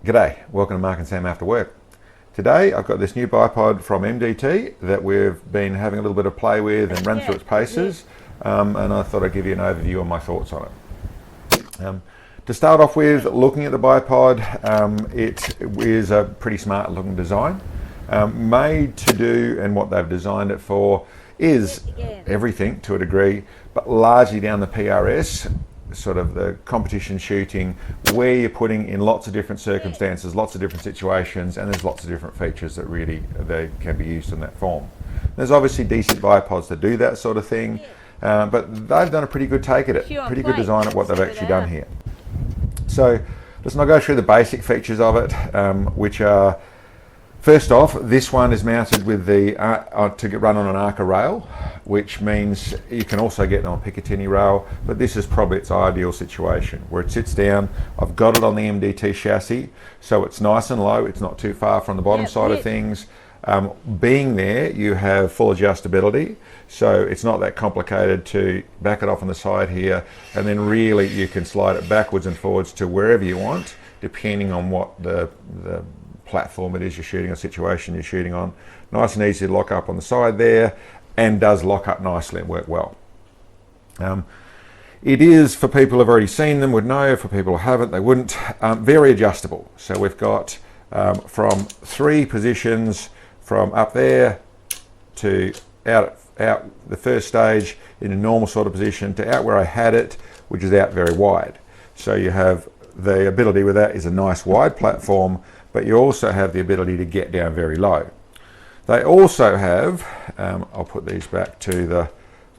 G'day, welcome to Mark and Sam After Work. Today I've got this new bipod from MDT that we've been having a little bit of play with and run through its paces, and I thought I'd give you an overview on my thoughts on it. To start off with, looking at the bipod, it is a pretty smart looking design, made to do, and what they've designed it for is everything to a degree, but largely down the PRS, sort of the competition shooting, where you're putting in lots of different circumstances, lots of different situations, and there's lots of different features that really they can be used in that form. There's obviously decent bipods that do that sort of thing, but they've done a pretty good take at it, pretty good design at what they've actually done here. So let's not go through the basic features of it, which are, first off, this one is mounted with the to run on an Arca rail, which means you can also get it on a Picatinny rail, but this is probably its ideal situation where it sits down. I've got it on the MDT chassis, so it's nice and low. It's not too far from the bottom side of things. Being there, you have full adjustability, so it's not that complicated to back it off on the side here, and then really you can slide it backwards and forwards to wherever you want, depending on what the platform it is you're shooting, or situation you're shooting on. Nice and easy to lock up on the side there, and does lock up nicely and work well. It is, for people who've already seen them would know, for people who haven't they wouldn't, very adjustable. So we've got from 3 positions, from up there to out the first stage in a normal sort of position, to out where I had it, which is out very wide. So you have the ability with that is a nice wide platform, but you also have the ability to get down very low. They also have, I'll put these back to the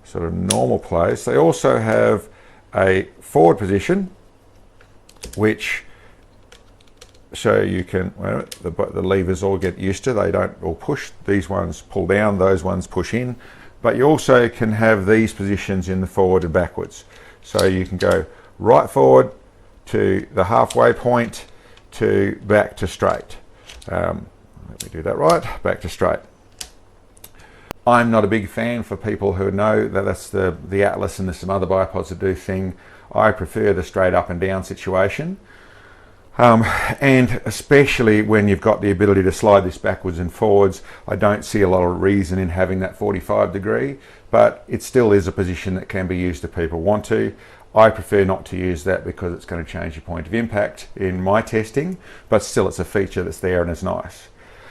sort of normal place, they also have a forward position, which, so you can, well, the levers all get used to, they don't all push, these ones pull down, those ones push in, but you also can have these positions in the forward and backwards. So you can go right forward to the halfway point, to back to straight. Let me do that right, back to straight. I'm not a big fan, for people who know that that's the Atlas and there's some other bipods that do thing. I prefer the straight up and down situation. And especially when you've got the ability to slide this backwards and forwards, I don't see a lot of reason in having that 45 degree, but it still is a position that can be used if people want to. I prefer not to use that because it's going to change your point of impact in my testing, but still it's a feature that's there and is nice.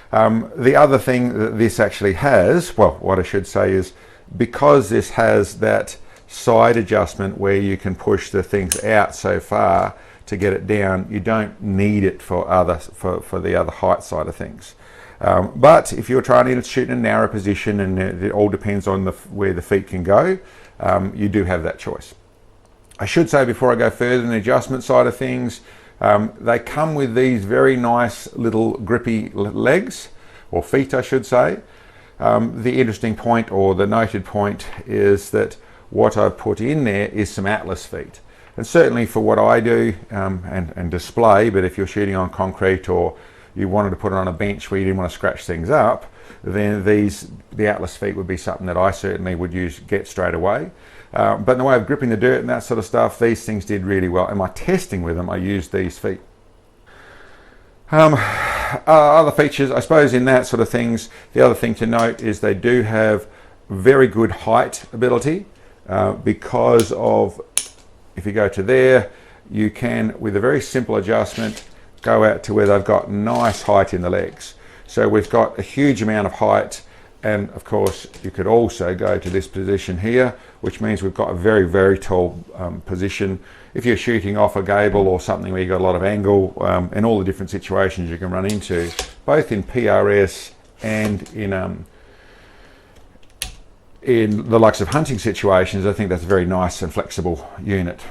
The other thing that this actually has, well, what I should say is, because this has that side adjustment where you can push the things out so far to get it down, you don't need it for the other height side of things. But if you're trying to shoot in a narrow position, and it all depends on where the feet can go, you do have that choice. I should say, before I go further in the adjustment side of things, they come with these very nice little grippy legs, or feet I should say. The interesting point, or the noted point, is that what I've put in there is some Atlas feet. And certainly for what I do and display, but if you're shooting on concrete or you wanted to put it on a bench where you didn't want to scratch things up, then the Atlas feet would be something that I certainly would get straight away. But in the way of gripping the dirt and that sort of stuff, these things did really well. In my testing with them, I used these feet. Other features, I suppose, in that sort of things, the other thing to note is they do have very good height ability, because of, if you go to there, you can, with a very simple adjustment, go out to where they've got nice height in the legs. So we've got a huge amount of height. And of course, you could also go to this position here, which means we've got a very, very tall position. If you're shooting off a gable or something where you've got a lot of angle, and all the different situations you can run into, both in PRS and in the likes of hunting situations, I think that's a very nice and flexible unit.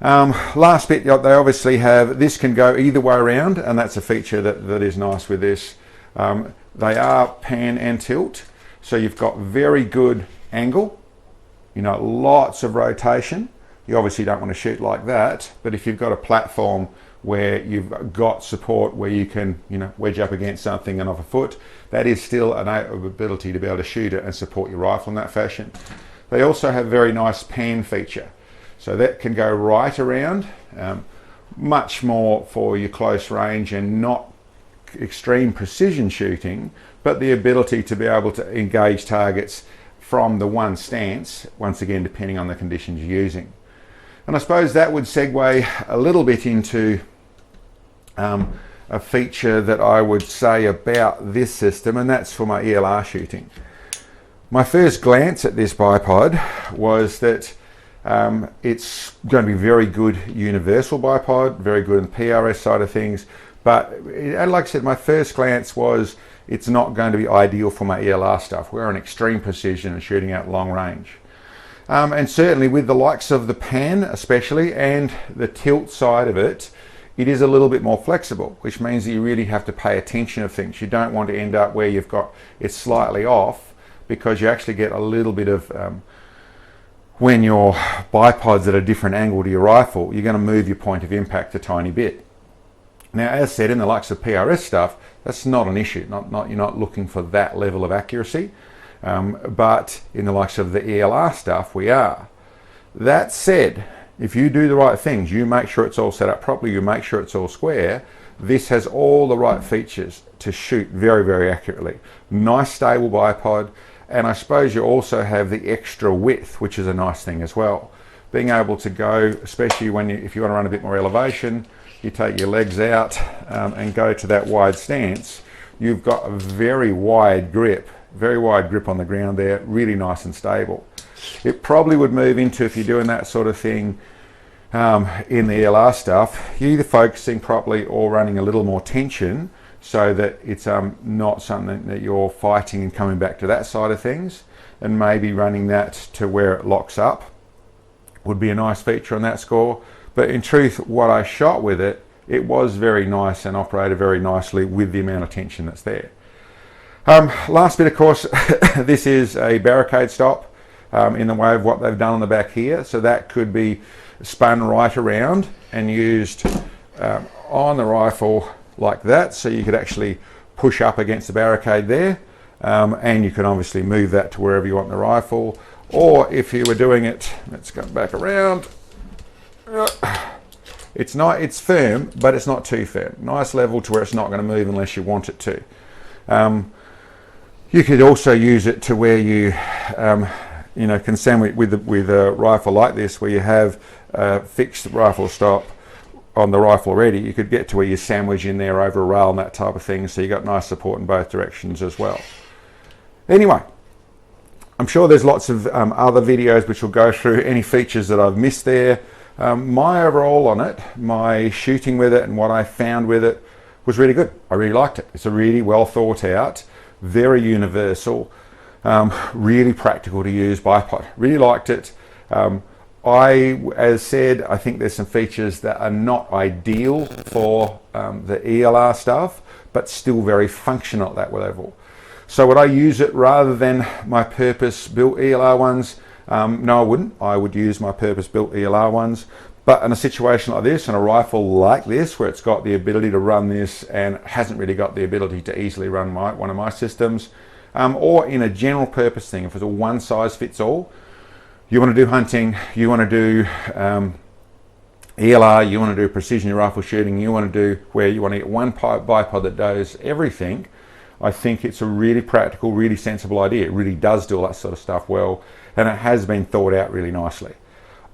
Last bit, they obviously have, this can go either way around, and that's a feature that is nice with this. They are pan and tilt, so you've got very good angle, lots of rotation. You obviously don't want to shoot like that, but if you've got a platform where you've got support where you can wedge up against something and off a foot, that is still an ability to be able to shoot it and support your rifle in that fashion. They also have a very nice pan feature, so that can go right around much more for your close range and not extreme precision shooting, but the ability to be able to engage targets from the one stance, once again depending on the conditions you're using. And I suppose that would segue a little bit into a feature that I would say about this system, and that's for my ELR shooting. My first glance at this bipod was that it's going to be very good universal bipod, very good in the PRS side of things, but like I said, my first glance was it's not going to be ideal for my ELR stuff. We're on extreme precision and shooting out long range. And certainly with the likes of the pan especially and the tilt side of it, it is a little bit more flexible, which means that you really have to pay attention to things. You don't want to end up where you've got it slightly off, because you actually get a little bit of, when your bipod's at a different angle to your rifle, you're going to move your point of impact a tiny bit. Now, as said, in the likes of PRS stuff, that's not an issue. You're not looking for that level of accuracy. But in the likes of the ELR stuff, we are. That said, if you do the right things, you make sure it's all set up properly, you make sure it's all square, this has all the right features to shoot very, very accurately. Nice stable bipod, and I suppose you also have the extra width, which is a nice thing as well. Being able to go, especially if you want to run a bit more elevation, you take your legs out and go to that wide stance, you've got a very wide grip on the ground there, really nice and stable. It probably would move into, if you're doing that sort of thing in the ELR stuff, you're either focusing properly or running a little more tension so that it's not something that you're fighting and coming back to that side of things, and maybe running that to where it locks up would be a nice feature on that score. But in truth, what I shot with it, it was very nice and operated very nicely with the amount of tension that's there. Last bit, of course, this is a barricade stop in the way of what they've done on the back here. So that could be spun right around and used on the rifle like that. So you could actually push up against the barricade there, and you can obviously move that to wherever you want in the rifle. Or if you were doing it, let's go back around. It's not, it's firm, but it's not too firm. Nice level to where it's not going to move unless you want it to. You could also use it to where you, can sandwich with a rifle like this, where you have a fixed rifle stop on the rifle already. You could get to where you sandwich in there over a rail and that type of thing, so you got nice support in both directions as well. Anyway, I'm sure there's lots of other videos which will go through any features that I've missed there. My overall on it, my shooting with it and what I found with it was really good. I really liked it. It's a really well thought out, very universal, really practical to use bipod. Really liked it. As said, I think there's some features that are not ideal for the ELR stuff, but still very functional at that level. So would I use it rather than my purpose-built ELR ones? No, I wouldn't. I would use my purpose-built ELR ones. But in a situation like this, and a rifle like this, where it's got the ability to run this and hasn't really got the ability to easily run one of my systems, or in a general purpose thing, if it's a one-size-fits-all, you want to do hunting, you want to do ELR, you want to do precision rifle shooting, you want to do where you want to get one bipod that does everything, I think it's a really practical, really sensible idea. It really does do all that sort of stuff well, and it has been thought out really nicely.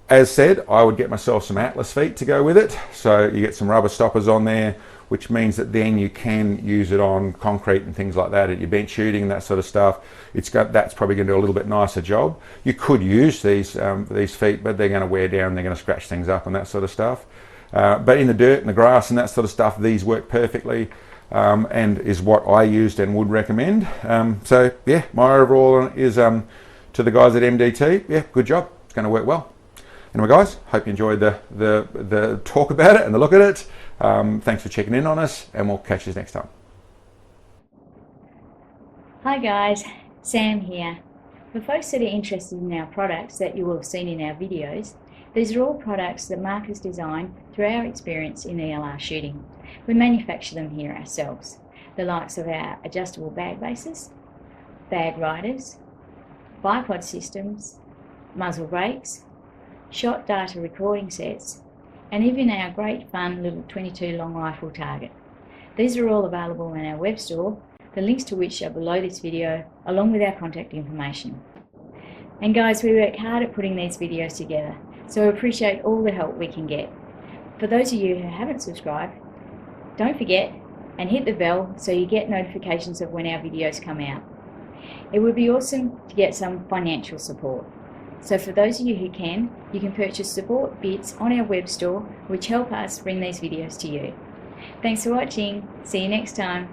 As said, I would get myself some Atlas feet to go with it. So you get some rubber stoppers on there, which means that then you can use it on concrete and things like that at your bench shooting and that sort of stuff. That's probably going to do a little bit nicer job. You could use these feet, but they're going to wear down, they're going to scratch things up and that sort of stuff. But in the dirt and the grass and that sort of stuff, these work perfectly, and is what I used and would recommend. So yeah, my overall is to the guys at MDT, yeah, good job. It's going to work well. Anyway, guys, hope you enjoyed the talk about it and the look at it. Thanks for checking in on us, and we'll catch you next time. Hi guys, Sam here. For folks that are interested in our products that you will have seen in our videos, these are all products that Mark has designed through our experience in ELR shooting. We manufacture them here ourselves. The likes of our adjustable bag bases, bag riders, bipod systems, muzzle brakes, shot data recording sets, and even our great fun little 22 long rifle target. These are all available in our web store, the links to which are below this video, along with our contact information. And guys, we work hard at putting these videos together, so we appreciate all the help we can get. For those of you who haven't subscribed, don't forget and hit the bell so you get notifications of when our videos come out. It would be awesome to get some financial support. So for those of you who can, you can purchase support bits on our web store, which help us bring these videos to you. Thanks for watching. See you next time.